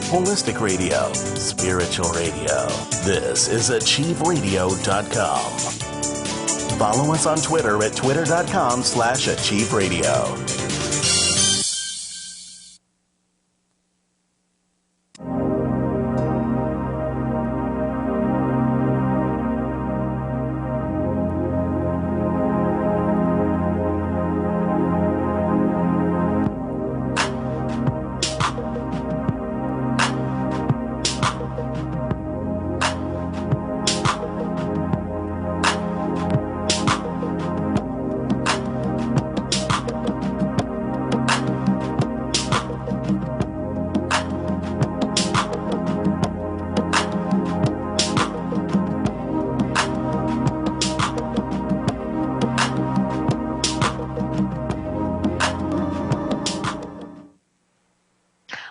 holistic radio, spiritual radio. This is achieveradio.com. Follow us on Twitter at twitter.com/achieveradio.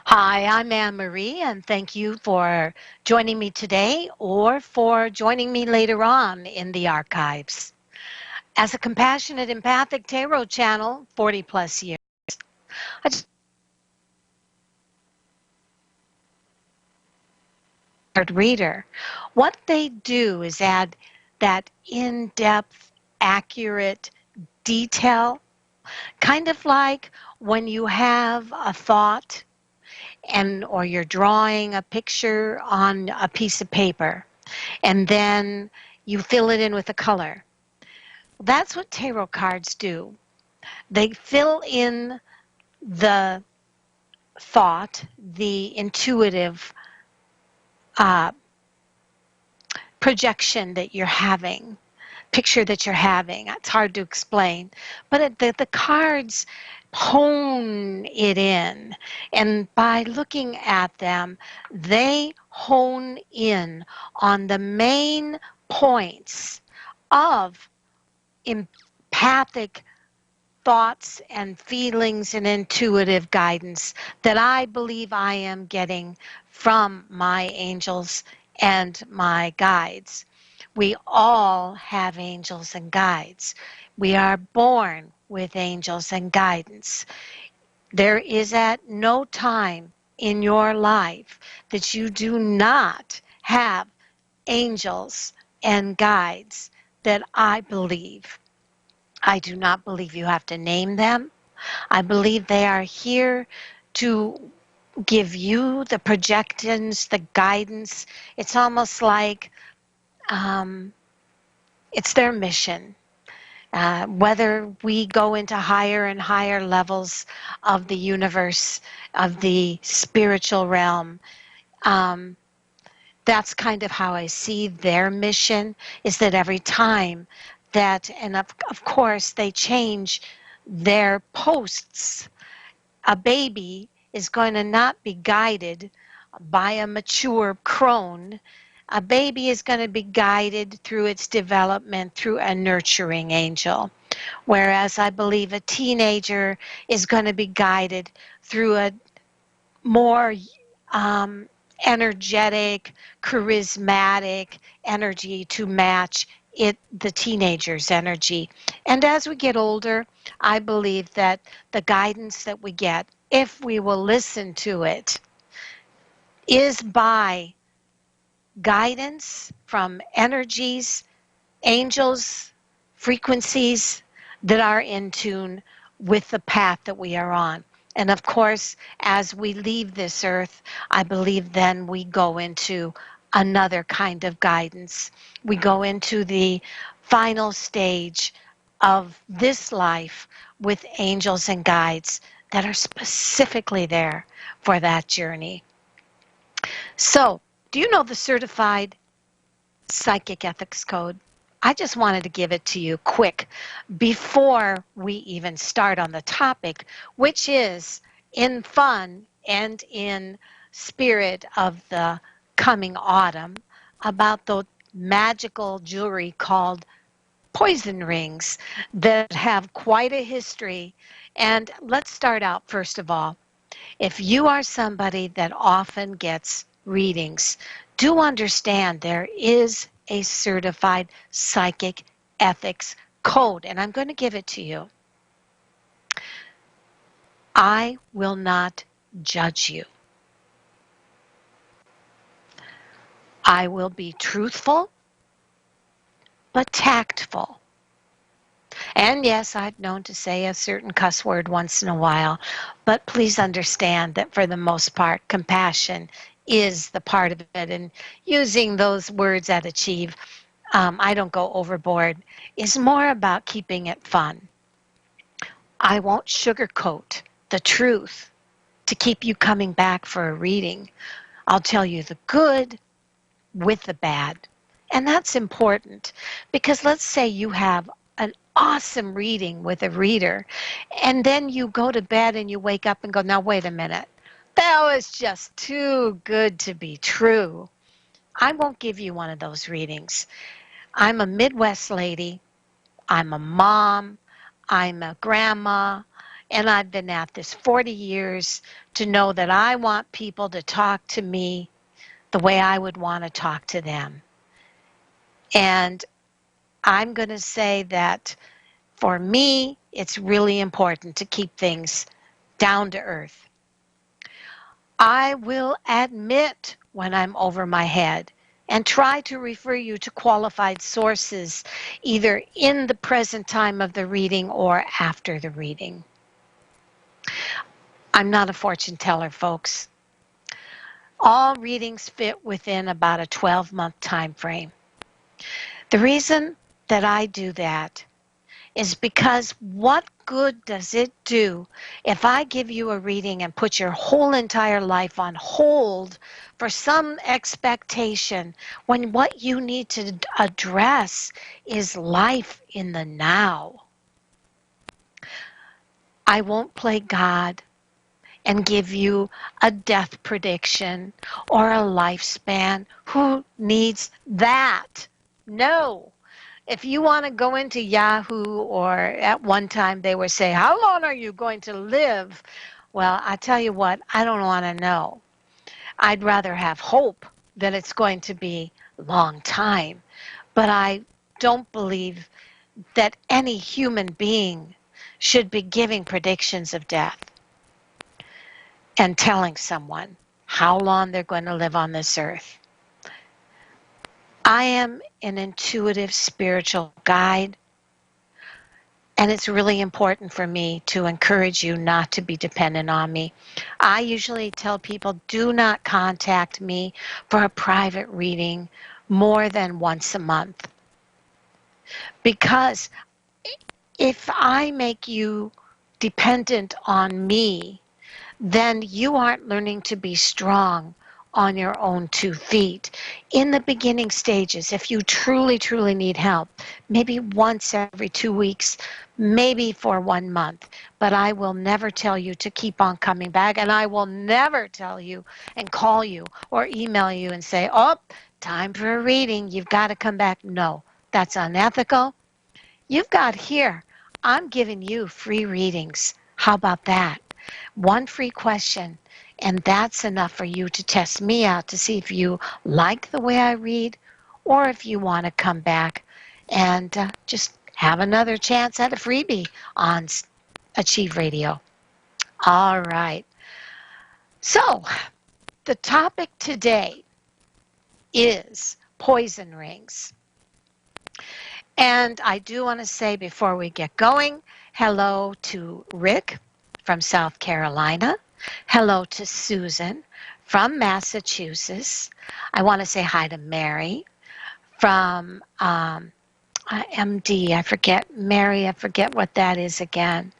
Hi, I'm Anne Marie, and thank you for joining me today or for joining me later on in the archives. As a compassionate empathic tarot channel, 40 plus years, I just reader. What they do is add that in-depth, accurate detail, kind of like when you have a thought or you're drawing a picture on a piece of paper and then you fill it in with a color. That's what tarot cards do. They fill in the thought, the intuitive projection that you're having, picture that you're having. It's hard to explain. But the cards hone it in. And by looking at them, they hone in on the main points of empathic thoughts and feelings and intuitive guidance that I believe I am getting from my angels and my guides. We all have angels and guides. We are born with angels and guidance. There is at no time in your life that you do not have angels and guides that I believe. I do not believe you have to name them. I believe they are here to give you the projections, the guidance. It's almost like it's their mission. Whether we go into higher and higher levels of the universe, of the spiritual realm, that's kind of how I see their mission, is that every time that, and of course they change their posts. A baby is going to not be guided by a mature crone. A baby is going to be guided through its development through a nurturing angel. Whereas I believe a teenager is going to be guided through a more energetic, charismatic energy to match the teenager's energy. And as we get older, I believe that the guidance that we get, if we will listen to it, is by guidance from energies, angels, frequencies that are in tune with the path that we are on. And of course, as we leave this earth, I believe then we go into another kind of guidance. We go into the final stage of this life with angels and guides that are specifically there for that journey. So, do you know the Certified Psychic Ethics Code? I just wanted to give it to you quick before we even start on the topic, which is in fun and in spirit of the coming autumn, about the magical jewelry called poison rings that have quite a history. And let's start out first of all. If you are somebody that often gets readings, do understand there is a certified psychic ethics code, and I'm going to give it to you. I will not judge you. I will be truthful, but tactful. And yes, I've known to say a certain cuss word once in a while, but please understand that for the most part, compassion is the part of it. And using those words at Achieve, I don't go overboard, is more about keeping it fun. I won't sugarcoat the truth to keep you coming back for a reading. I'll tell you the good with the bad. And that's important because let's say you have an awesome reading with a reader, and then you go to bed and you wake up and go, now, wait a minute. That was just too good to be true. I won't give you one of those readings. I'm a Midwest lady. I'm a mom. I'm a grandma. And I've been at this 40 years to know that I want people to talk to me the way I would want to talk to them. And I'm going to say that for me, it's really important to keep things down to earth. I will admit when I'm over my head and try to refer you to qualified sources either in the present time of the reading or after the reading. I'm not a fortune teller, folks. All readings fit within about a 12-month time frame. The reason that I do that is because what good does it do if I give you a reading and put your whole entire life on hold for some expectation when what you need to address is life in the now? I won't play God and give you a death prediction or a lifespan. Who needs that? No. If you want to go into Yahoo, or at one time they were saying, how long are you going to live? Well, I tell you what, I don't want to know. I'd rather have hope that it's going to be a long time. But I don't believe that any human being should be giving predictions of death and telling someone how long they're going to live on this earth. I am an intuitive spiritual guide, and it's really important for me to encourage you not to be dependent on me. I usually tell people, do not contact me for a private reading more than once a month. Because if I make you dependent on me, then you aren't learning to be strong on your own 2 feet. In the beginning stages, if you truly, truly need help, maybe once every 2 weeks, maybe for 1 month, but I will never tell you to keep on coming back, and I will never tell you and call you or email you and say, oh, time for a reading, you've got to come back. No, that's unethical. You've got here, I'm giving you free readings. How about that? 1 free question, and that's enough for you to test me out to see if you like the way I read or if you want to come back and just have another chance at a freebie on Achieve Radio. All right. So, the topic today is poison rings. And I do want to say before we get going, hello to Rick from South Carolina. Hello to Susan from Massachusetts. I want to say hi to Mary from MD. I forget what that is again.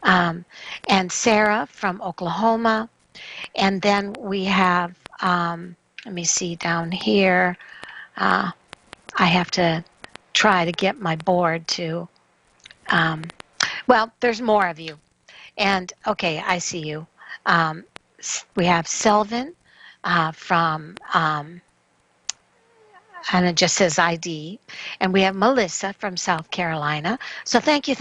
And Sarah from Oklahoma. And then we have, let me see down here. I have to try to get my board to, well, there's more of you. And, okay, I see you. We have Sylvan from, and it just says ID. And we have Melissa from South Carolina. So thank you,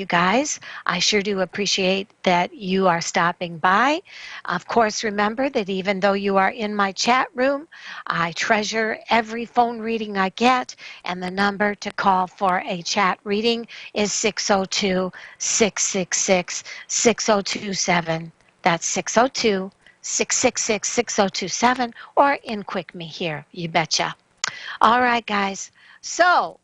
guys. I sure do appreciate that you are stopping by. Of course, remember that even though you are in my chat room, I treasure every phone reading I get. And the number to call for a chat reading is 602-666-6027. That's 602 666-6027, or in Quick Me here, you betcha. All right, guys. So,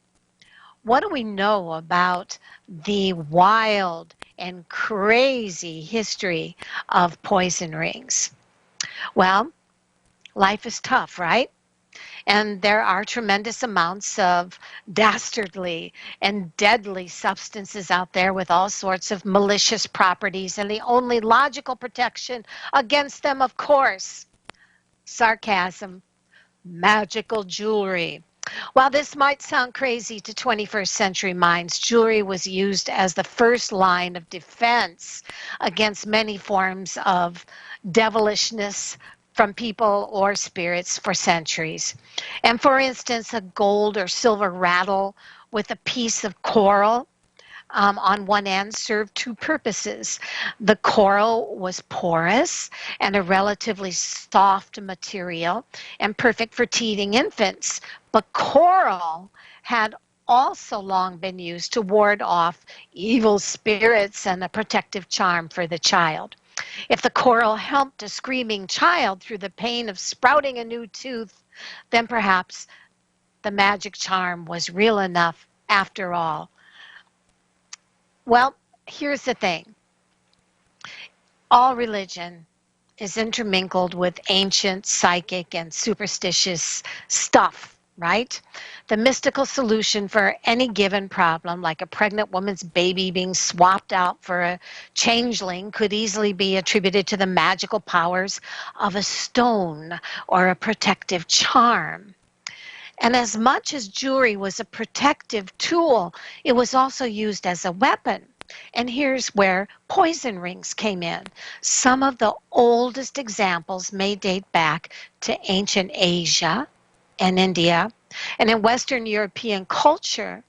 what do we know about the wild and crazy history of poison rings? Well, life is tough, right? And there are tremendous amounts of dastardly and deadly substances out there with all sorts of malicious properties. And the only logical protection against them, of course, sarcasm, magical jewelry. While this might sound crazy to 21st century minds, jewelry was used as the first line of defense against many forms of devilishness from people or spirits for centuries. And for instance, a gold or silver rattle with a piece of coral on one end served two purposes. The coral was porous and a relatively soft material and perfect for teething infants. But coral had also long been used to ward off evil spirits and a protective charm for the child. If the coral helped a screaming child through the pain of sprouting a new tooth, then perhaps the magic charm was real enough after all. Well, here's the thing. All religion is intermingled with ancient, psychic, and superstitious stuff, right? The mystical solution for any given problem, like a pregnant woman's baby being swapped out for a changeling, could easily be attributed to the magical powers of a stone or a protective charm. And as much as jewelry was a protective tool, it was also used as a weapon. And here's where poison rings came in. Some of the oldest examples may date back to ancient Asia and India, and in Western European culture,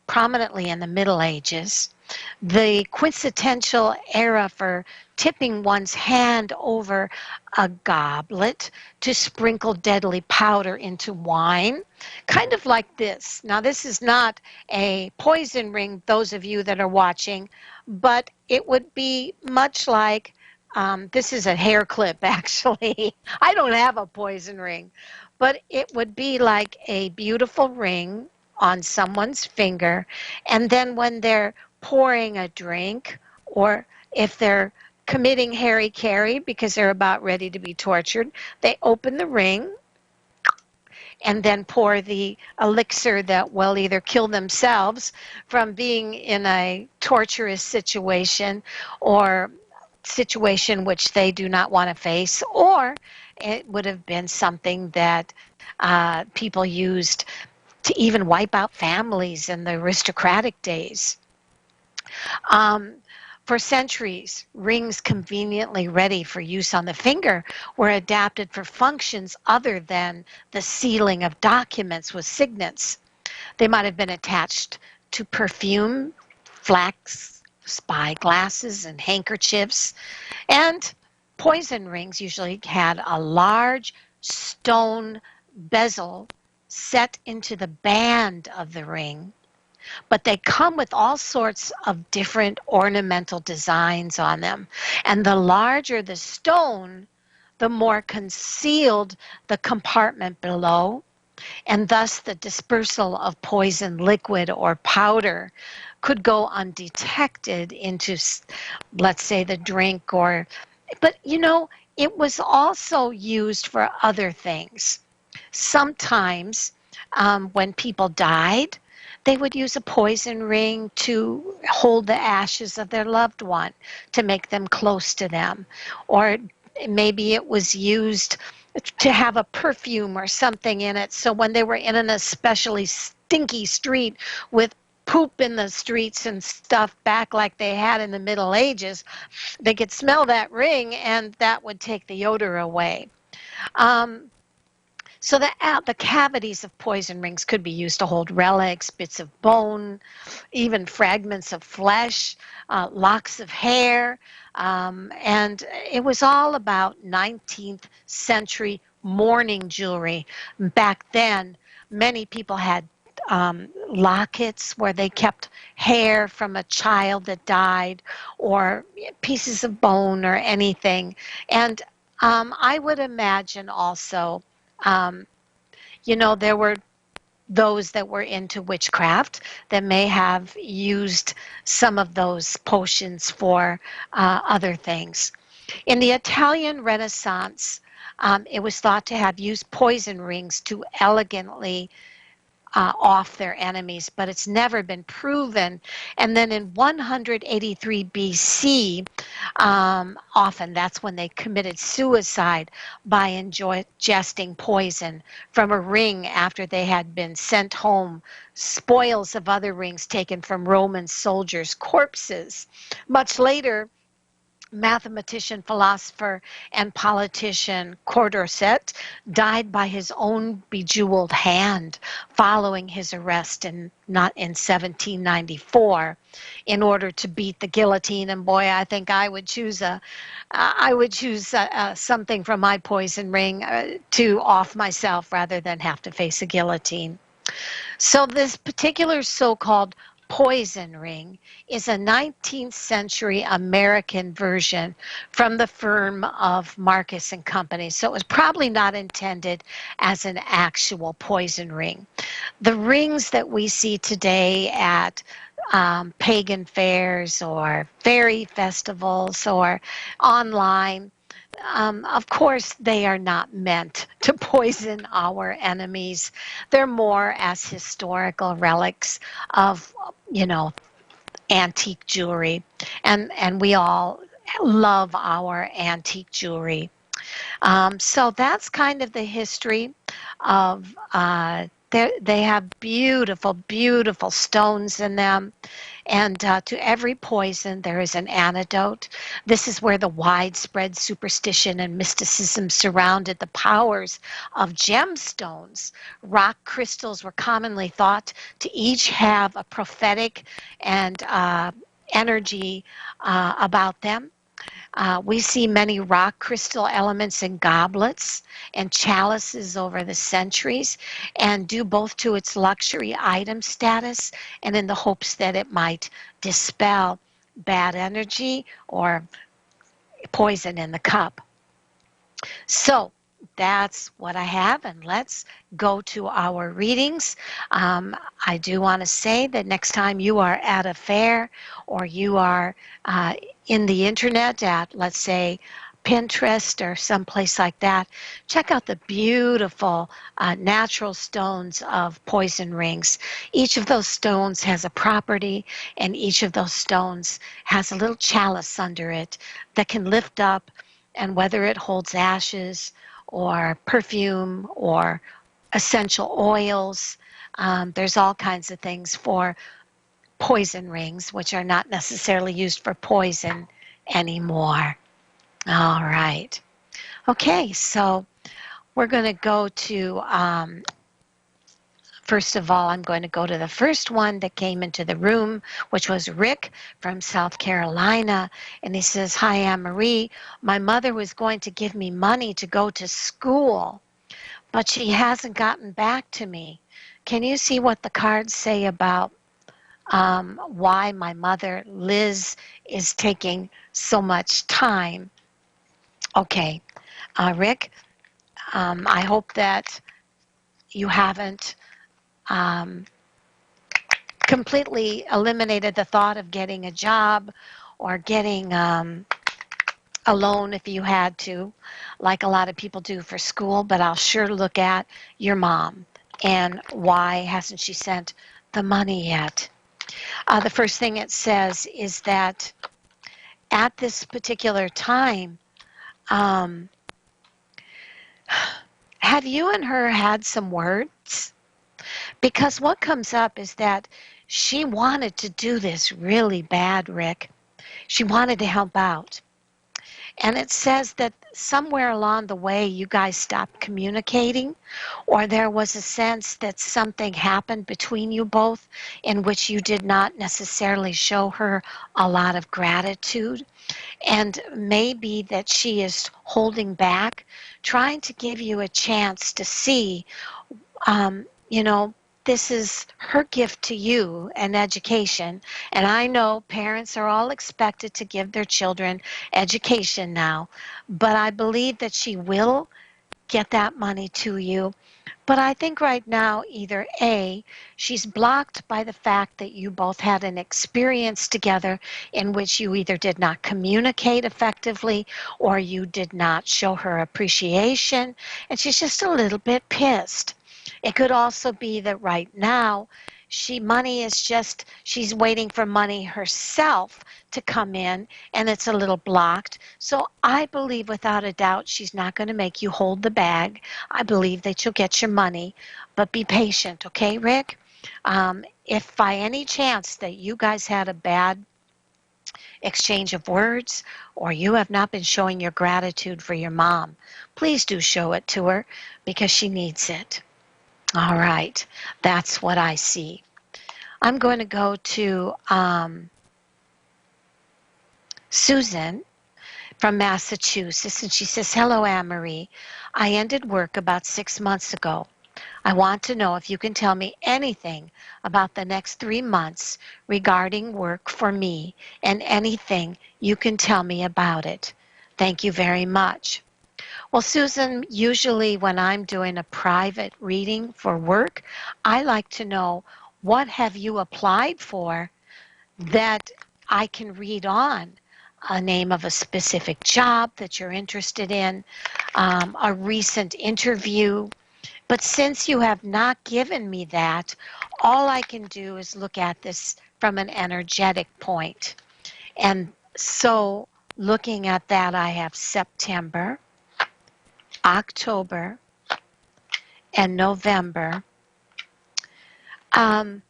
prominently in the Middle Ages. The quintessential era for tipping one's hand over a goblet to sprinkle deadly powder into wine, kind of like this. Now, this is not a poison ring, those of you that are watching, but it would be much like this is a hair clip, actually. I don't have a poison ring, but it would be like a beautiful ring on someone's finger, and then when they're pouring a drink, or if they're committing hara-kiri because they're about ready to be tortured, they open the ring and then pour the elixir that will either kill themselves from being in a torturous situation or situation which they do not want to face, or it would have been something that people used to even wipe out families in the aristocratic days. For centuries, rings conveniently ready for use on the finger were adapted for functions other than the sealing of documents with signets. They might have been attached to perfume, flax, spyglasses, and handkerchiefs. And poison rings usually had a large stone bezel set into the band of the ring, but they come with all sorts of different ornamental designs on them. And the larger the stone, the more concealed the compartment below, and thus the dispersal of poison liquid or powder could go undetected into, let's say, the drink. Or but it was also used for other things. Sometimes when people died, they would use a poison ring to hold the ashes of their loved one, to make them close to them. Or maybe it was used to have a perfume or something in it, so when they were in an especially stinky street with poop in the streets and stuff back like they had in the Middle Ages, they could smell that ring and that would take the odor away. So the cavities of poison rings could be used to hold relics, bits of bone, even fragments of flesh, locks of hair. And it was all about 19th century mourning jewelry. Back then, many people had lockets where they kept hair from a child that died, or pieces of bone or anything. And I would imagine also, um, there were those that were into witchcraft that may have used some of those potions for other things. In the Italian Renaissance, it was thought to have used poison rings to elegantly off their enemies, but it's never been proven. And then in 183 BC, often that's when they committed suicide by ingesting poison from a ring after they had been sent home, spoils of other rings taken from Roman soldiers' corpses. Much later, mathematician, philosopher, and politician Condorcet died by his own bejeweled hand following his arrest in 1794 in order to beat the guillotine. And boy, I think I would choose something from my poison ring to off myself rather than have to face a guillotine. So this particular so-called poison ring is a 19th century American version from the firm of Marcus and Company. So it was probably not intended as an actual poison ring. The rings that we see today at pagan fairs or fairy festivals or online, of course, they are not meant to poison our enemies. They're more as historical relics of, antique jewelry. And we all love our antique jewelry. So that's kind of the history of, they have beautiful, beautiful stones in them. And to every poison, there is an antidote. This is where the widespread superstition and mysticism surrounded the powers of gemstones. Rock crystals were commonly thought to each have a prophetic and energy about them. We see many rock crystal elements in goblets and chalices over the centuries, and due both to its luxury item status and in the hopes that it might dispel bad energy or poison in the cup. So that's what I have, and let's go to our readings. I do want to say that next time you are at a fair or you are in the internet at, let's say, Pinterest or someplace like that, check out the beautiful natural stones of poison rings. Each of those stones has a property, and each of those stones has a little chalice under it that can lift up, and whether it holds ashes or perfume or essential oils, there's all kinds of things for poison rings, which are not necessarily used for poison anymore. All right. Okay, so we're going to go to, first of all, I'm going to go to the first one that came into the room, which was Rick from South Carolina. And he says, "Hi, Anne-Marie. My mother was going to give me money to go to school, but she hasn't gotten back to me. Can you see what the cards say about why my mother, Liz, is taking so much time?" Okay, Rick, I hope that you haven't completely eliminated the thought of getting a job or getting a loan if you had to, like a lot of people do for school, but I'll sure look at your mom and why hasn't she sent the money yet. The first thing it says is that at this particular time, have you and her had some words? Because what comes up is that she wanted to do this really bad, Rick. She wanted to help out. And it says that somewhere along the way you guys stopped communicating, or there was a sense that something happened between you both in which you did not necessarily show her a lot of gratitude. And maybe that she is holding back, trying to give you a chance to see, you know, this is her gift to you, an education. And I know parents are all expected to give their children education now, but I believe that she will get that money to you. But I think right now, either A, she's blocked by the fact that you both had an experience together in which you either did not communicate effectively or you did not show her appreciation, and she's just a little bit pissed. It could also be that right now, she's waiting for money herself to come in and it's a little blocked. So I believe without a doubt she's not going to make you hold the bag. I believe that you'll get your money, but be patient, okay, Rick? If by any chance that you guys had a bad exchange of words or you have not been showing your gratitude for your mom, please do show it to her because she needs it. All right, that's what I see. I'm going to go to Susan from Massachusetts, and she says, "Hello, Anne-Marie. I ended work about 6 months ago. I want to know if you can tell me anything about the next 3 months regarding work for me and anything you can tell me about it. Thank you very much." Well, Susan, usually when I'm doing a private reading for work, I like to know what have you applied for that I can read on a name of a specific job that you're interested in, a recent interview. But since you have not given me that, all I can do is look at this from an energetic point. And so looking at that, I have September, October, and November. Um,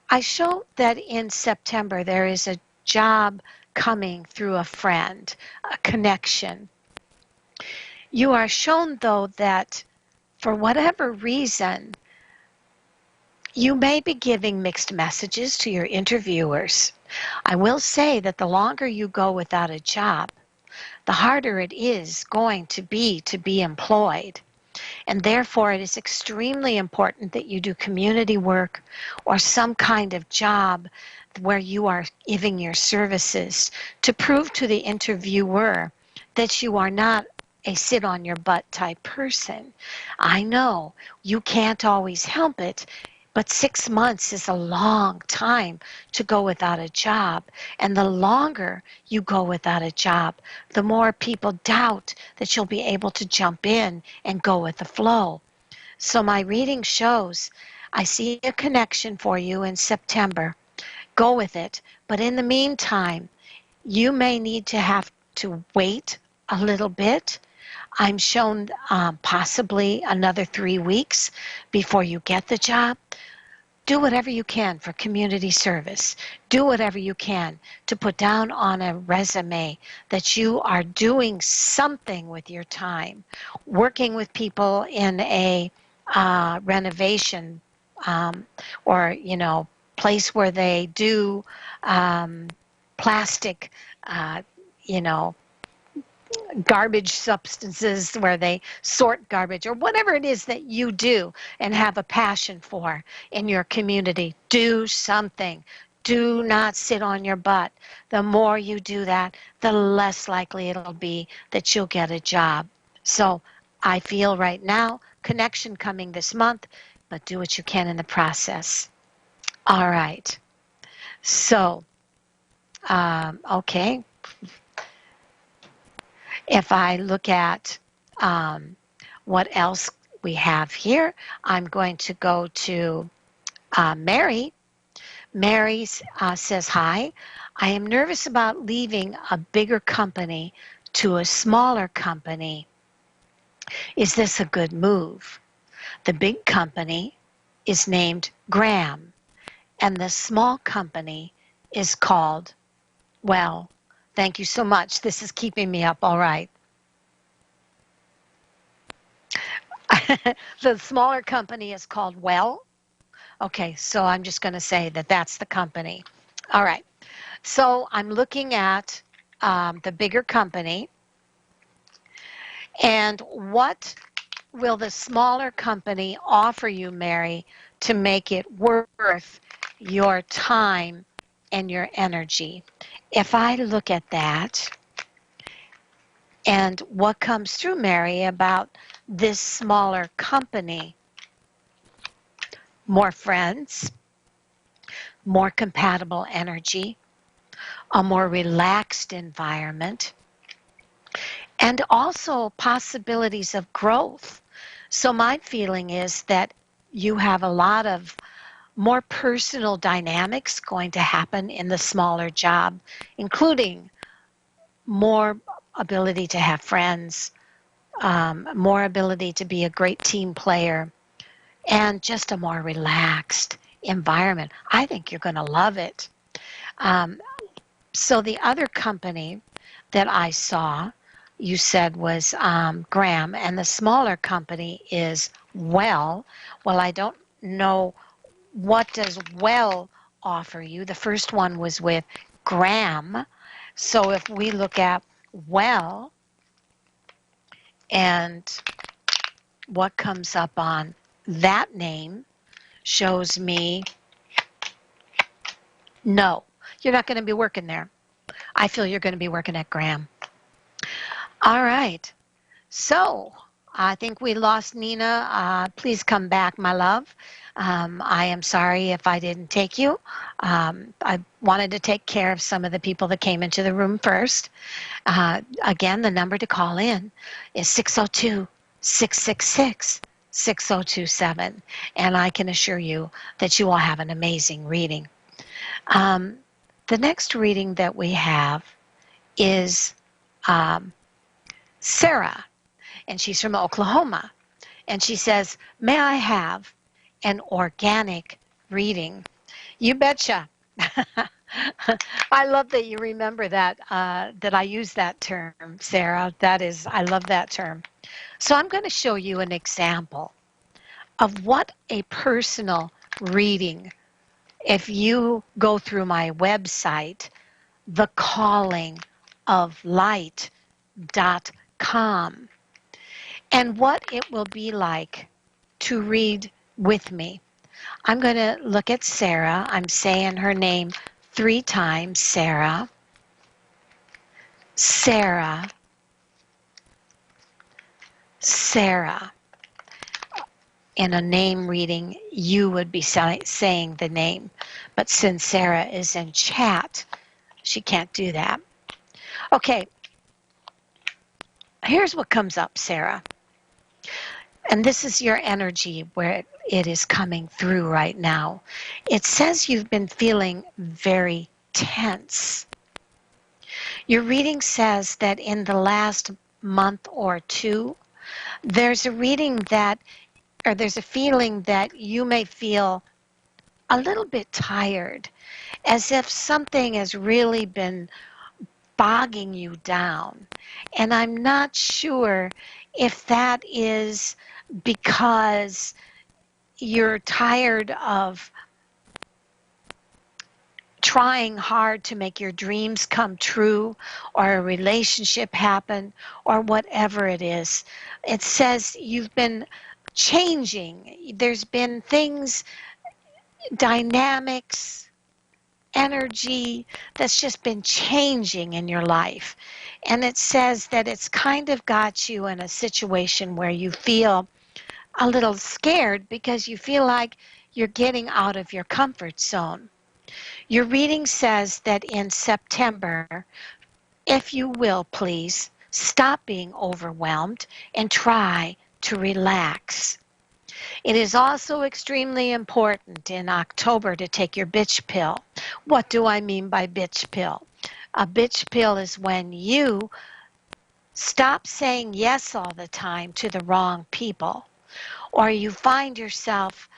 I show that in September there is a job coming through a friend, a connection. You are shown, though, that for whatever reason, you may be giving mixed messages to your interviewers. I will say that the longer you go without a job, the harder it is going to be employed. And therefore, it is extremely important that you do community work or some kind of job where you are giving your services to prove to the interviewer that you are not a sit on your butt type person. I know you can't always help it, but 6 months is a long time to go without a job. And the longer you go without a job, the more people doubt that you'll be able to jump in and go with the flow. So my reading shows I see a connection for you in September. Go with it. But in the meantime, you may need to have to wait a little bit. I'm shown possibly another 3 weeks before you get the job. Do whatever you can for community service. Do whatever you can to put down on a resume that you are doing something with your time, working with people in a renovation or, place where they do plastic, uh, you know, garbage substances where they sort garbage or whatever it is that you do and have a passion for in your community. Do something. Do not sit on your butt. The more you do that, the less likely it'll be that you'll get a job. So I feel right now, connection coming this month, but do what you can in the process. All right. So, okay. If I look at what else we have here, I'm going to go to Mary. Mary says, "Hi, I am nervous about leaving a bigger company to a smaller company. Is this a good move? The big company is named Graham, and the small company is called, well, thank you so much. This is keeping me up all right." The smaller company is called Well. Okay, so I'm just going to say that that's the company. All right. So I'm looking at the bigger company. And what will the smaller company offer you, Mary, to make it worth your time and your energy. If I look at that and what comes through, Mary, about this smaller company, more friends, more compatible energy, a more relaxed environment, and also possibilities of growth. So my feeling is that you have a lot of more personal dynamics going to happen in the smaller job, including more ability to have friends, more ability to be a great team player, and just a more relaxed environment. I think you're going to love it. Um, so the other company that I saw, you said was Graham, and the smaller company is Well. Well, I don't know what does Well offer you. The first one was with Graham. So if we look at Well and what comes up on that name shows me no, you're not going to be working there. I feel you're going to be working at Graham. All right. So I think we lost Nina. Please come back, my love. I am sorry if I didn't take you. I wanted to take care of some of the people that came into the room first. Again, the number to call in is 602-666-6027. And I can assure you that you will have an amazing reading. The next reading that we have is Sarah, and she's from Oklahoma. And she says, may I have an organic reading? You betcha. I love that you remember that, that I use that term, Sarah. I love that term. So I'm going to show you an example of what a personal reading, if you go through my website, thecallingoflight.com, and what it will be like to read with me. I'm going to look at Sarah. I'm saying her name 3 times. Sarah. Sarah. Sarah. In a name reading, you would be saying the name. But since Sarah is in chat, she can't do that. Okay. Here's what comes up, Sarah. And this is your energy where it is coming through right now. It says you've been feeling very tense. Your reading says that in the last month or two, there's a feeling that you may feel a little bit tired, as if something has really been bogging you down. And I'm not sure if that is because you're tired of trying hard to make your dreams come true, or a relationship happen, or whatever it is. It says you've been changing. There's been things, dynamics, energy that's just been changing in your life. And it says that it's kind of got you in a situation where you feel a little scared because you feel like you're getting out of your comfort zone. Your reading says that in September, if you will, please stop being overwhelmed and try to relax. It is also extremely important in October to take your bitch pill. What do I mean by bitch pill? A bitch pill is when you stop saying yes all the time to the wrong people, or you find yourself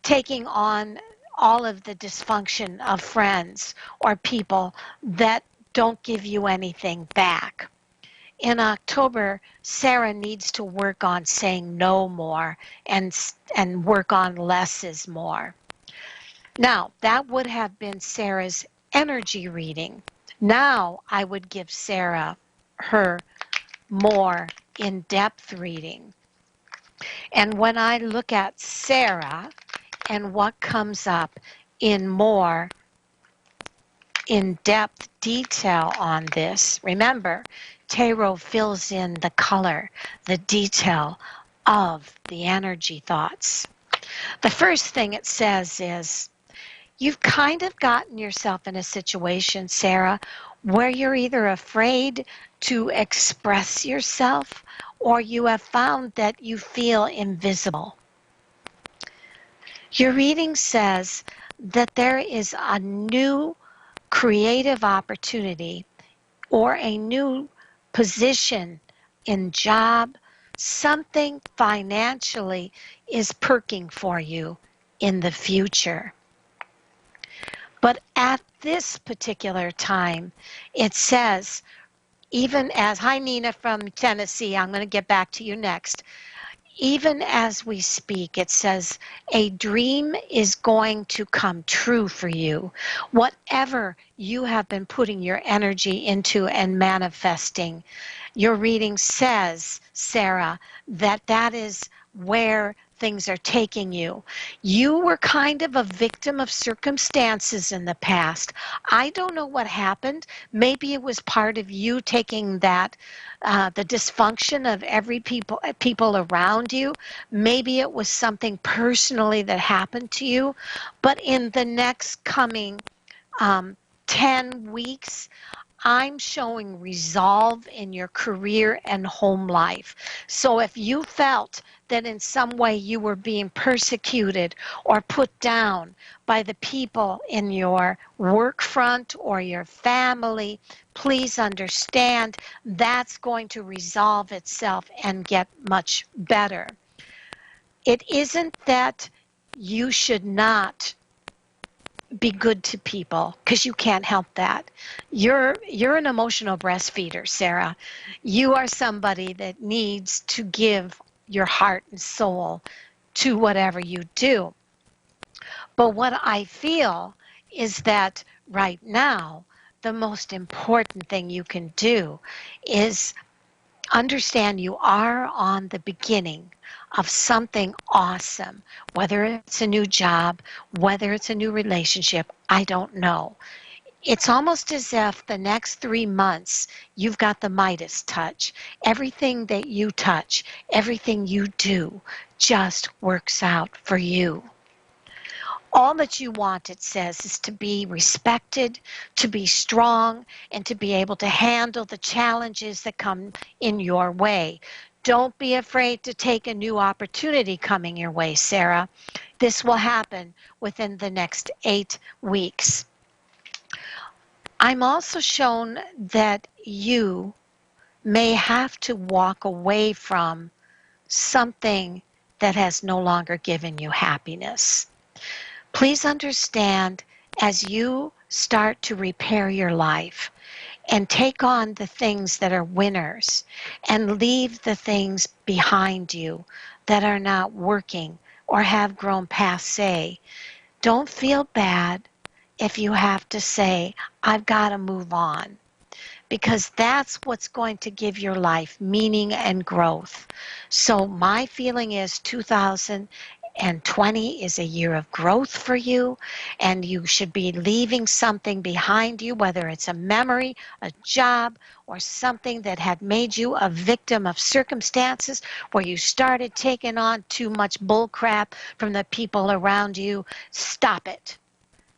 taking on all of the dysfunction of friends or people that don't give you anything back. In October, Sarah needs to work on saying no more and work on less is more. Now, that would have been Sarah's energy reading. Now, I would give Sarah her more in-depth reading. And when I look at Sarah and what comes up in more in-depth detail on this, remember, tarot fills in the color, the detail of the energy thoughts. The first thing it says is, you've kind of gotten yourself in a situation, Sarah, where you're either afraid to express yourself or you have found that you feel invisible. Your reading says that there is a new creative opportunity or a new position in job, something financially is perking for you in the future. But at this particular time, it says, even as, hi Nina from Tennessee, I'm going to get back to you next. Even as we speak, it says, a dream is going to come true for you. Whatever you have been putting your energy into and manifesting, your reading says, Sarah, that that is where things are taking you. You were kind of a victim of circumstances in the past. I don't know what happened. Maybe it was part of you taking that, the dysfunction of every people around you. Maybe it was something personally that happened to you. But in the next coming 10 weeks, I'm showing resolve in your career and home life. So if you felt that in some way you were being persecuted or put down by the people in your work front or your family, please understand that's going to resolve itself and get much better. It isn't that you should not be good to people, because you can't help that. You're an emotional breastfeeder, Sarah. You are somebody that needs to give your heart and soul to whatever you do. But what I feel is that right now, the most important thing you can do is understand you are on the beginning of something awesome, whether it's a new job, whether it's a new relationship, I don't know. It's almost as if the next 3 months you've got the Midas touch. Everything that you touch, everything you do just works out for you. All that you want, it says, is to be respected, to be strong, and to be able to handle the challenges that come in your way. Don't be afraid to take a new opportunity coming your way, Sarah. This will happen within the next 8 weeks. I'm also shown that you may have to walk away from something that has no longer given you happiness. Please understand, as you start to repair your life and take on the things that are winners and leave the things behind you that are not working or have grown passé, don't feel bad if you have to say, I've got to move on. Because that's what's going to give your life meaning and growth. So my feeling is 2020 is a year of growth for you, and you should be leaving something behind you, whether it's a memory, a job, or something that had made you a victim of circumstances where you started taking on too much bull crap from the people around you. Stop it.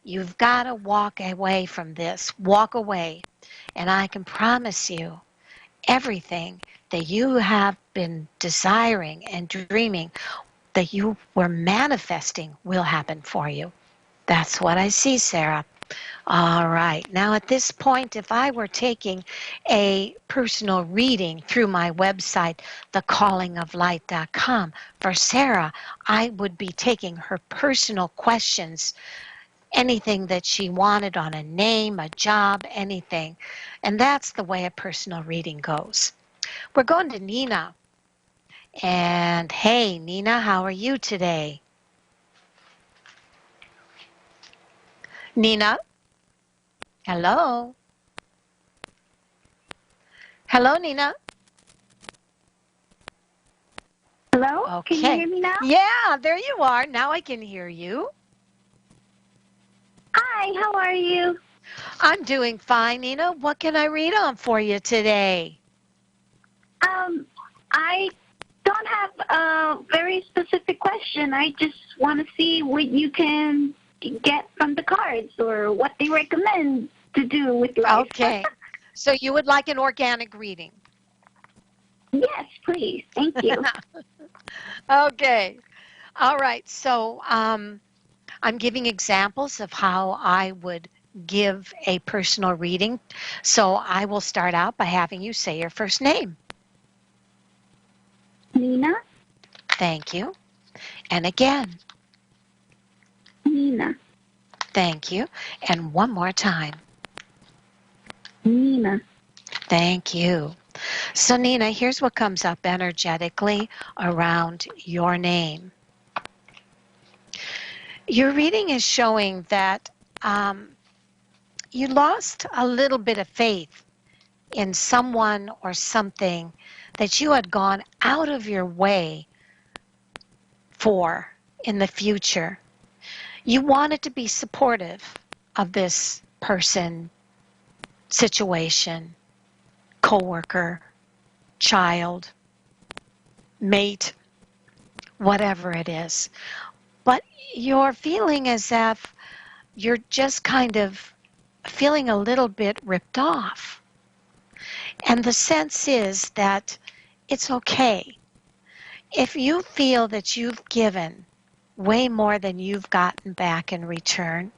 You've got to walk away from this. Walk away. And I can promise you, everything that you have been desiring and dreaming that you were manifesting will happen for you. That's what I see, Sarah. All right. Now, at this point, if I were taking a personal reading through my website, thecallingoflight.com, for Sarah, I would be taking her personal questions, anything that she wanted on a name, a job, anything. And that's the way a personal reading goes. We're going to Nina. And hey, Nina, how are you today? Nina? Hello? Hello, Nina? Hello? Can you Okay. hear me now? Yeah, there you are. Now I can hear you. Hi, how are you? I'm doing fine, Nina. What can I read on for you today? I don't have a very specific question. I just want to see what you can get from the cards or what they recommend to do with life. Okay. So you would like an organic reading? Yes, please. Thank you. Okay. All right. So I'm giving examples of how I would give a personal reading. So I will start out by having you say your first name. Nina? Thank you. And again, Nina. thank you. And one more time. Nina. Thank you. So, Nina, here's what comes up energetically around your name. Your reading is showing that you lost a little bit of faith in someone or something that you had gone out of your way for in the future. You wanted to be supportive of this person, situation, coworker, child, mate, whatever it is. But you're feeling as if you're just kind of feeling a little bit ripped off. And the sense is that it's okay. If you feel that you've given way more than you've gotten back in return,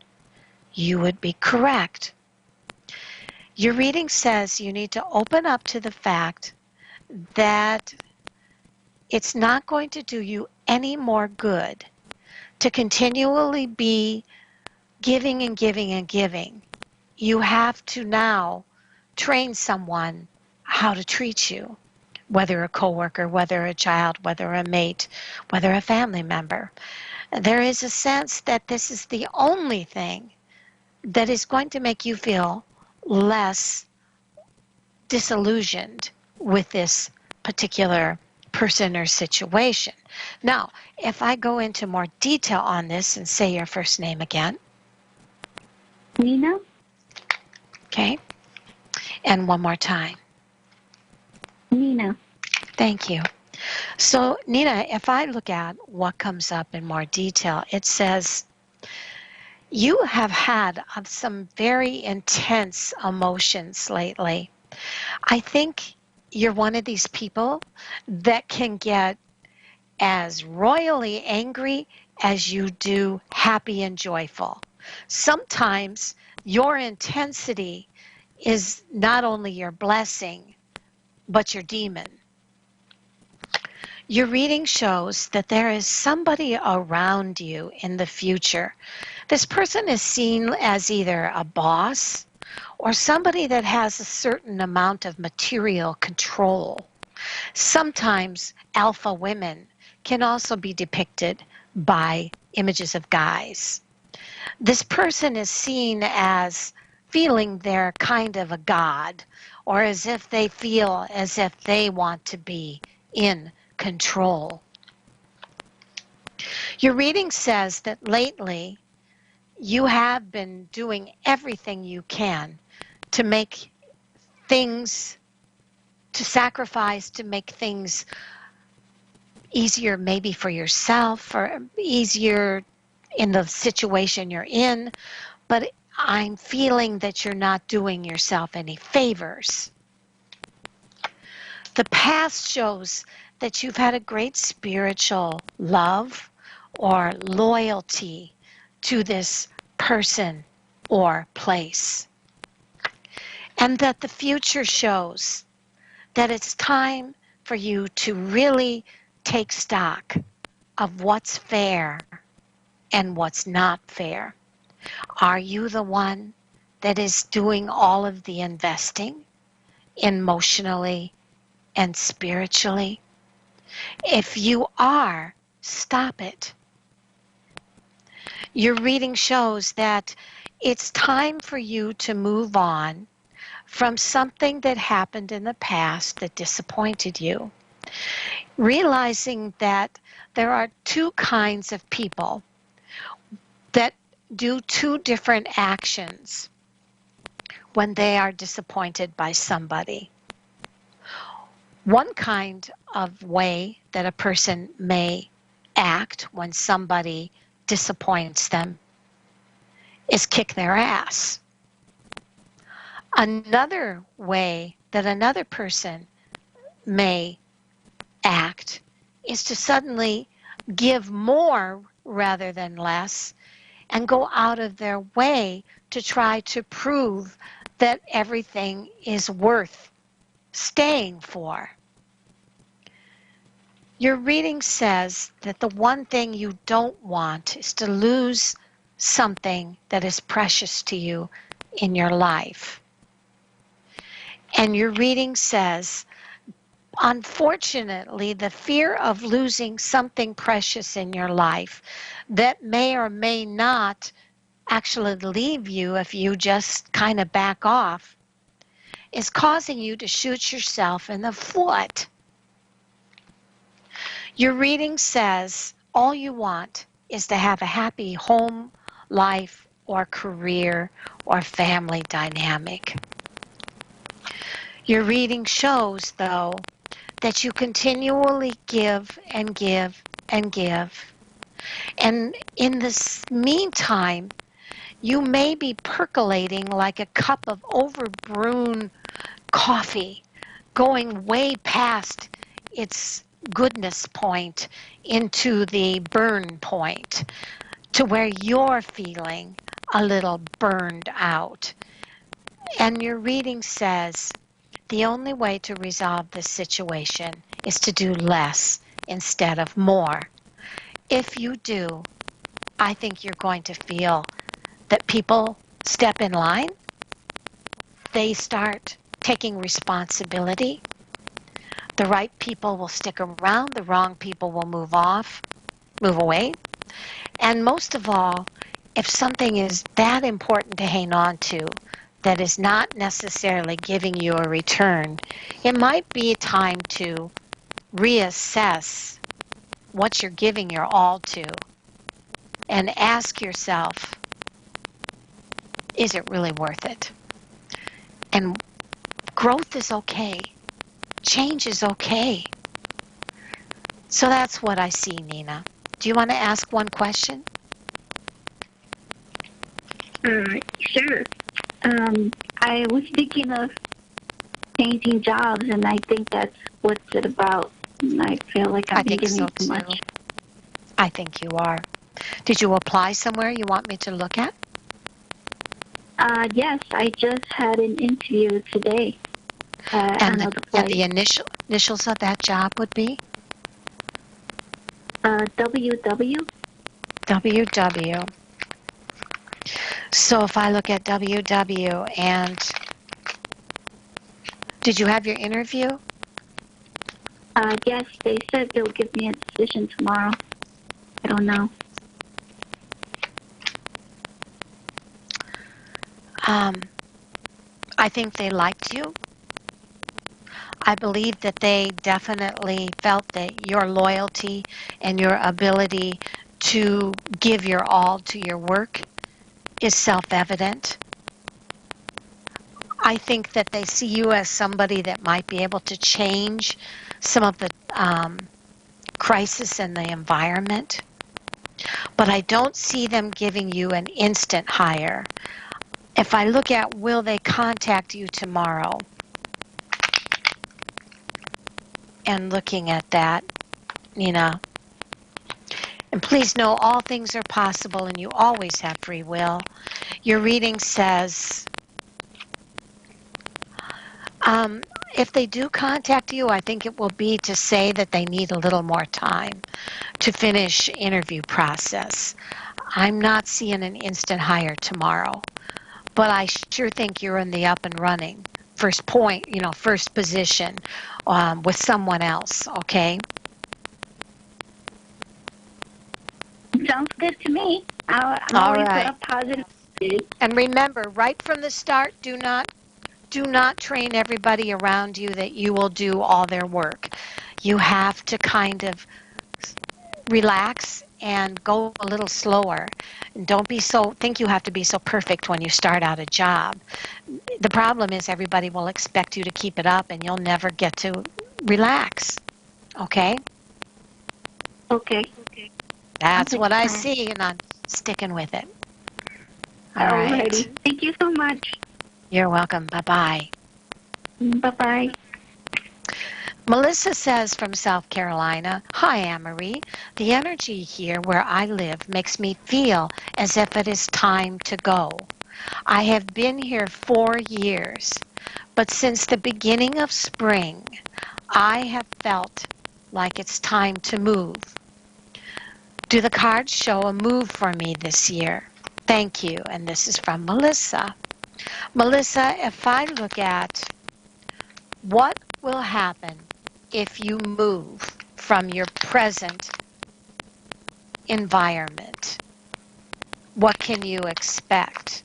you would be correct. Your reading says you need to open up to the fact that it's not going to do you any more good to continually be giving and giving and giving. You have to now train someone how to treat you, whether a coworker, whether a child, whether a mate, whether a family member. There is a sense that this is the only thing that is going to make you feel less disillusioned with this particular person or situation. Now, if I go into more detail on this and say your first name again. Nina? Okay. And one more time. Nina. Thank you. So, Nina, if I look at what comes up in more detail, it says you have had some very intense emotions lately. I think you're one of these people that can get as royally angry as you do happy and joyful. Sometimes your intensity is not only your blessing, but your demon. Your reading shows that there is somebody around you in the future. This person is seen as either a boss or somebody that has a certain amount of material control. Sometimes alpha women can also be depicted by images of guys. This person is seen as feeling they're kind of a god, or as if they feel as if they want to be in control. Your reading says that lately you have been doing everything you can to make things, to sacrifice, to make things easier maybe for yourself or easier in the situation you're in, but I'm feeling that you're not doing yourself any favors. The past shows that you've had a great spiritual love or loyalty to this person or place. And that the future shows that it's time for you to really take stock of what's fair and what's not fair. Are you the one that is doing all of the investing emotionally and spiritually? If you are, stop it. Your reading shows that it's time for you to move on from something that happened in the past that disappointed you. realizing that there are two kinds of people that do two different actions when they are disappointed by somebody. One kind of way that a person may act when somebody disappoints them is kick their ass. Another way that another person may act is to suddenly give more rather than less and go out of their way to try to prove that everything is worth staying for. Your reading says that the one thing you don't want is to lose something that is precious to you in your life. And your reading says, unfortunately, the fear of losing something precious in your life that may or may not actually leave you if you just kind of back off is causing you to shoot yourself in the foot. Your reading says all you want is to have a happy home, life, or career, or family dynamic. Your reading shows, though, that you continually give and give and give. And in this meantime, you may be percolating like a cup of overbrewed coffee, going way past its goodness point into the burn point, to where you're feeling a little burned out. And your reading says the only way to resolve this situation is to do less instead of more. If you do, I think you're going to feel that people step in line, they start taking responsibility. The right people will stick around, the wrong people will move away. And most of all, if something is that important to hang on to, that is not necessarily giving you a return, it might be time to reassess what you're giving your all to and ask yourself, is it really worth it? And growth is okay. Change is okay. So that's what I see, Nina. Do you want to ask one question? Sure. I was thinking of changing jobs, and I think that's what's it about. And I feel like I'm giving so too much. I think you are. Did you apply somewhere you want me to look at? Yes, I just had an interview today at another place. And the initials of that job would be? WW. WW. So if I look at WW, and did you have your interview? Yes, they said they'll give me a decision tomorrow. I don't know. I think they liked you. I believe that they definitely felt that your loyalty and your ability to give your all to your work is self-evident. I think that they see you as somebody that might be able to change some of the crisis in the environment. But I don't see them giving you an instant hire. If I look at will they contact you tomorrow, and looking at that, Nina, and please know all things are possible and you always have free will. Your reading says, if they do contact you, I think it will be to say that they need a little more time to finish interview process. I'm not seeing an instant hire tomorrow, but I sure think you're in the up and running. First position with someone else, okay? Sounds good to me. I'm All always right. a positive. And remember, right from the start, do not train everybody around you that you will do all their work. You have to kind of relax and go a little slower. And don't think you have to be so perfect when you start out a job. The problem is everybody will expect you to keep it up and you'll never get to relax. Okay? Okay. That's what I Understand. see, and I'm sticking with it. All right. Alrighty. Thank you so much. You're welcome. Bye-bye. Bye-bye. Melissa says from South Carolina, "Hi, Anne-Marie. The energy here where I live makes me feel as if it is time to go. I have been here 4 years, but since the beginning of spring, I have felt like it's time to move. Do the cards show a move for me this year? Thank you." And this is from Melissa. Melissa, if I look at what will happen if you move from your present environment, what can you expect?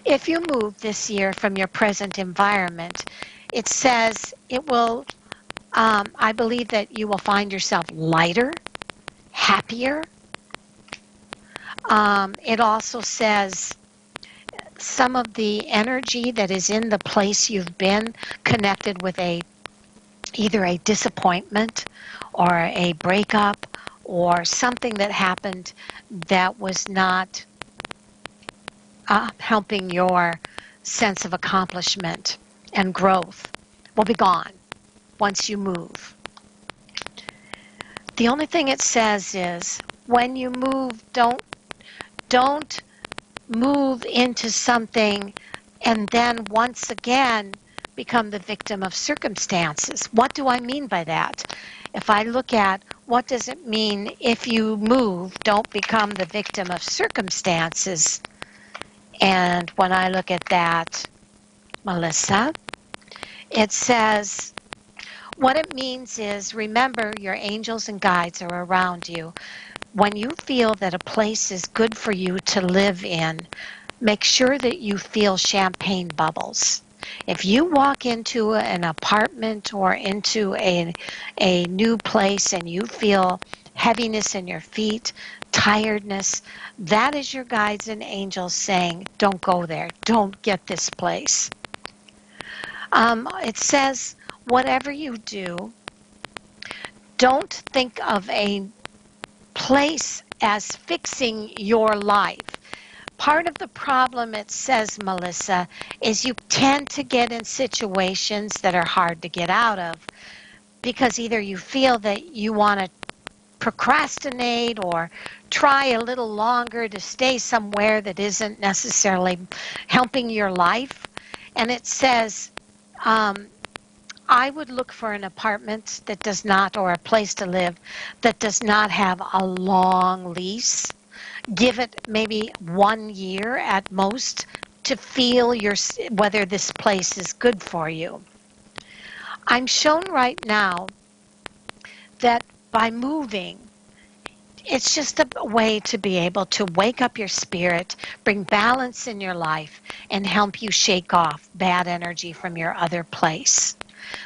If you move this year from your present environment, it says it will, I believe that you will find yourself lighter, happier. It also says some of the energy that is in the place you've been connected with either a disappointment or a breakup or something that happened that was not helping your sense of accomplishment and growth will be gone once you move. The only thing it says is when you move, don't move into something and then once again become the victim of circumstances. What do I mean by that? If I look at what does it mean if you move, don't become the victim of circumstances. And when I look at that, Melissa, it says what it means is remember your angels and guides are around you. When you feel that a place is good for you to live in, make sure that you feel champagne bubbles. If you walk into an apartment or into a new place and you feel heaviness in your feet, tiredness, that is your guides and angels saying, don't go there. Don't get this place. It says, whatever you do, don't think of a place as fixing your life. Part of the problem, it says, Melissa, is you tend to get in situations that are hard to get out of because either you feel that you want to procrastinate or try a little longer to stay somewhere that isn't necessarily helping your life. And it says, I would look for an apartment that does not, or a place to live that does not have a long lease. Give it maybe 1 year at most to feel whether this place is good for you. I'm shown right now that by moving, it's just a way to be able to wake up your spirit, bring balance in your life, and help you shake off bad energy from your other place.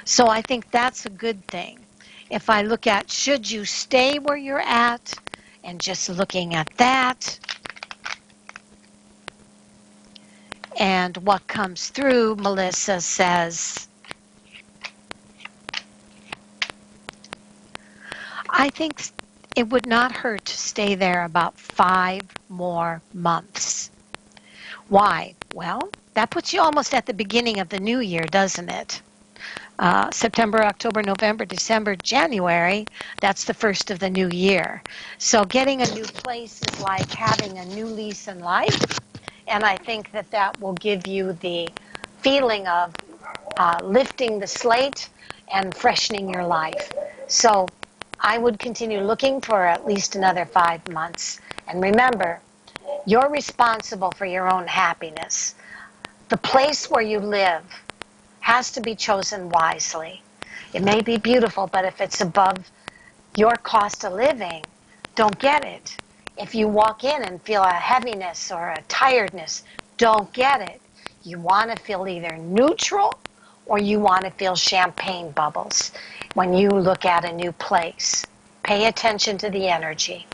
So I think that's a good thing. If I look at should you stay where you're at, and just looking at that, and what comes through, Melissa says, I think it would not hurt to stay there about 5 more months. Why? Well, that puts you almost at the beginning of the new year, doesn't it? September, October, November, December, January, that's the first of the new year. So getting a new place is like having a new lease in life, and I think that that will give you the feeling of lifting the slate and freshening your life. So I would continue looking for at least another 5 months. And remember, you're responsible for your own happiness. The place where you live has to be chosen wisely. It may be beautiful, but if it's above your cost of living, don't get it. If you walk in and feel a heaviness or a tiredness, don't get it. You want to feel either neutral or you want to feel champagne bubbles when you look at a new place. Pay attention to the energy.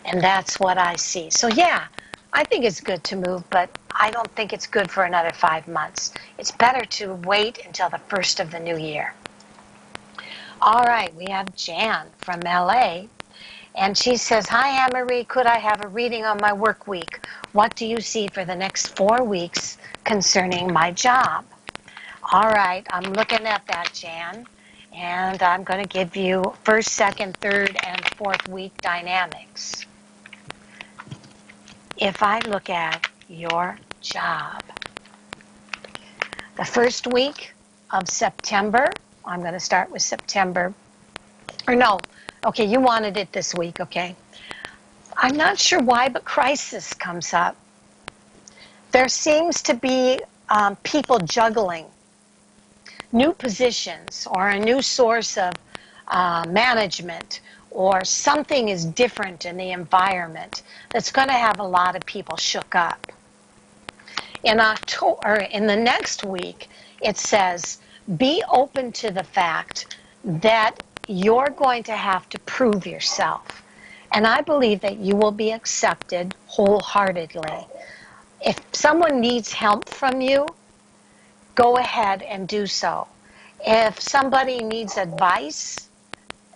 And that's what I see. So yeah, I think it's good to move, but I don't think it's good for another 5 months. It's better to wait until the first of the new year. All right, we have Jan from LA. And she says, "Hi, Anne-Marie. Could I have a reading on my work week? What do you see for the next 4 weeks concerning my job?" All right, I'm looking at that, Jan. And I'm going to give you first, second, third, and fourth week dynamics. If I look at your job, the first week of September, I'm going to start with September. Or no, okay, you wanted it this week, okay. I'm not sure why, but crisis comes up. There seems to be people juggling new positions or a new source of management, or something is different in the environment that's going to have a lot of people shook up. In October, in the next week, it says, be open to the fact that you're going to have to prove yourself. And I believe that you will be accepted wholeheartedly. If someone needs help from you, go ahead and do so. If somebody needs advice,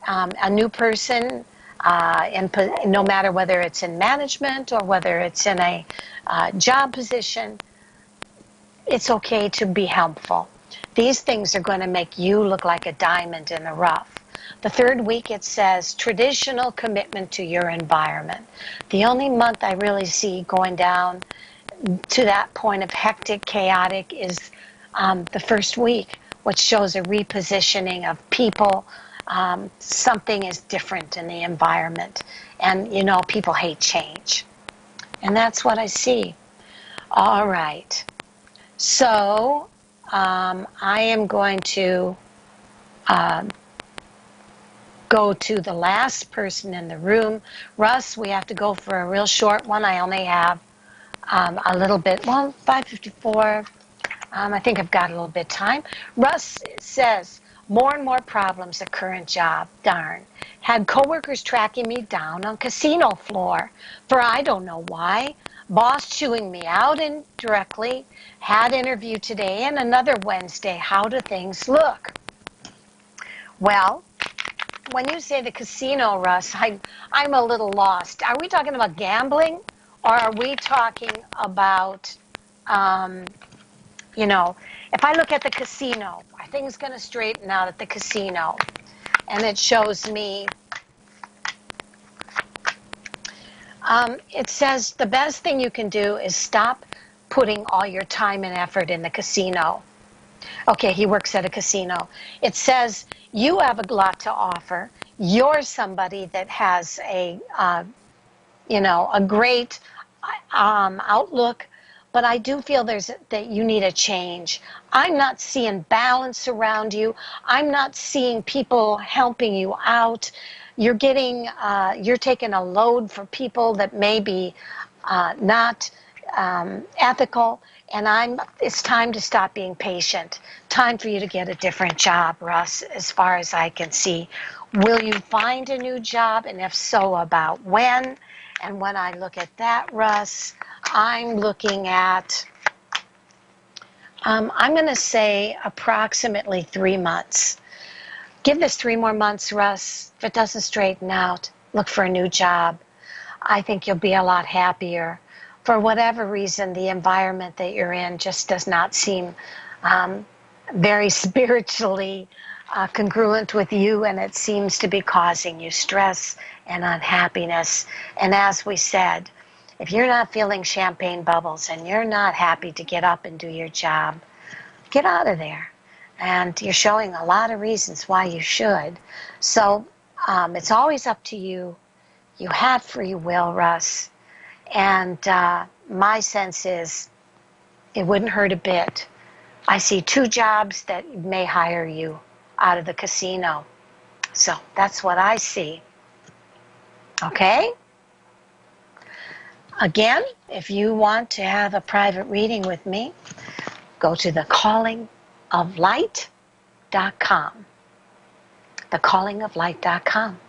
a new person, no matter whether it's in management or whether it's in a job position, it's okay to be helpful. These things are going to make you look like a diamond in the rough. The third week, it says traditional commitment to your environment. The only month I really see going down to that point of hectic, chaotic is the first week, which shows a repositioning of people. Something is different in the environment. And, you know, people hate change. And that's what I see. All right. So I am going to go to the last person in the room. Russ, we have to go for a real short one. I only have a little bit, 5:54. I think I've got a little bit of time. Russ says, more and more problems at current job. Darn. Had coworkers tracking me down on casino floor for I don't know why. Boss chewing me out indirectly. Had interview today and another Wednesday. How do things look? Well, when you say the casino, Russ, I'm a little lost. Are we talking about gambling, or are we talking about, if I look at the casino, are things going to straighten out at the casino? And it shows me, it says the best thing you can do is stop putting all your time and effort in the casino. Okay, he works at a casino. It says you have a lot to offer. You're somebody that has a great outlook, but I do feel that you need a change. I'm not seeing balance around you. I'm not seeing people helping you out. You're taking a load for people that may be not ethical. And it's time to stop being patient. Time for you to get a different job, Russ, as far as I can see. Will you find a new job? And if so, about when? And when I look at that, Russ, I'm looking at, I'm going to say approximately 3 months. Give this 3 more months, Russ. If it doesn't straighten out, look for a new job. I think you'll be a lot happier. For whatever reason, the environment that you're in just does not seem very spiritually congruent with you, and it seems to be causing you stress and unhappiness. And as we said, if you're not feeling champagne bubbles and you're not happy to get up and do your job, get out of there. And you're showing a lot of reasons why you should. So it's always up to you. You have free will, Russ. And my sense is it wouldn't hurt a bit. I see 2 jobs that may hire you out of the casino. So that's what I see. Okay? Again, if you want to have a private reading with me, go to the calling thecallingoflight.com. Thecallingoflight.com.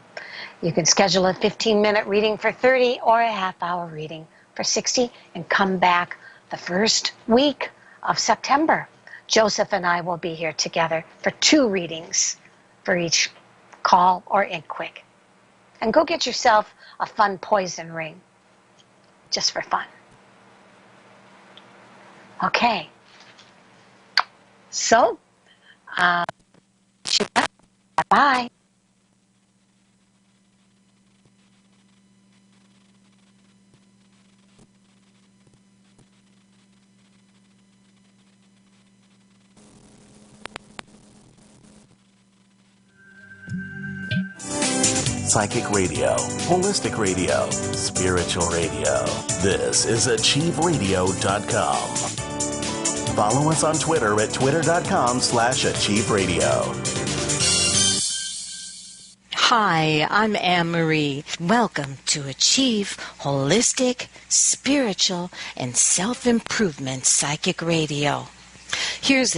You can schedule a 15-minute reading for 30 or a half-hour reading for 60 and come back the first week of September. Joseph and I will be here together for 2 readings for each call or inquick. And go get yourself a fun poison ring, just for fun. Okay. So, bye. Psychic radio, holistic radio, spiritual radio. This is achieveradio.com. Follow us on Twitter at twitter.com/achieveradio. Hi, I'm Anne Marie. Welcome to Achieve Holistic, Spiritual, and Self-Improvement Psychic Radio. Here's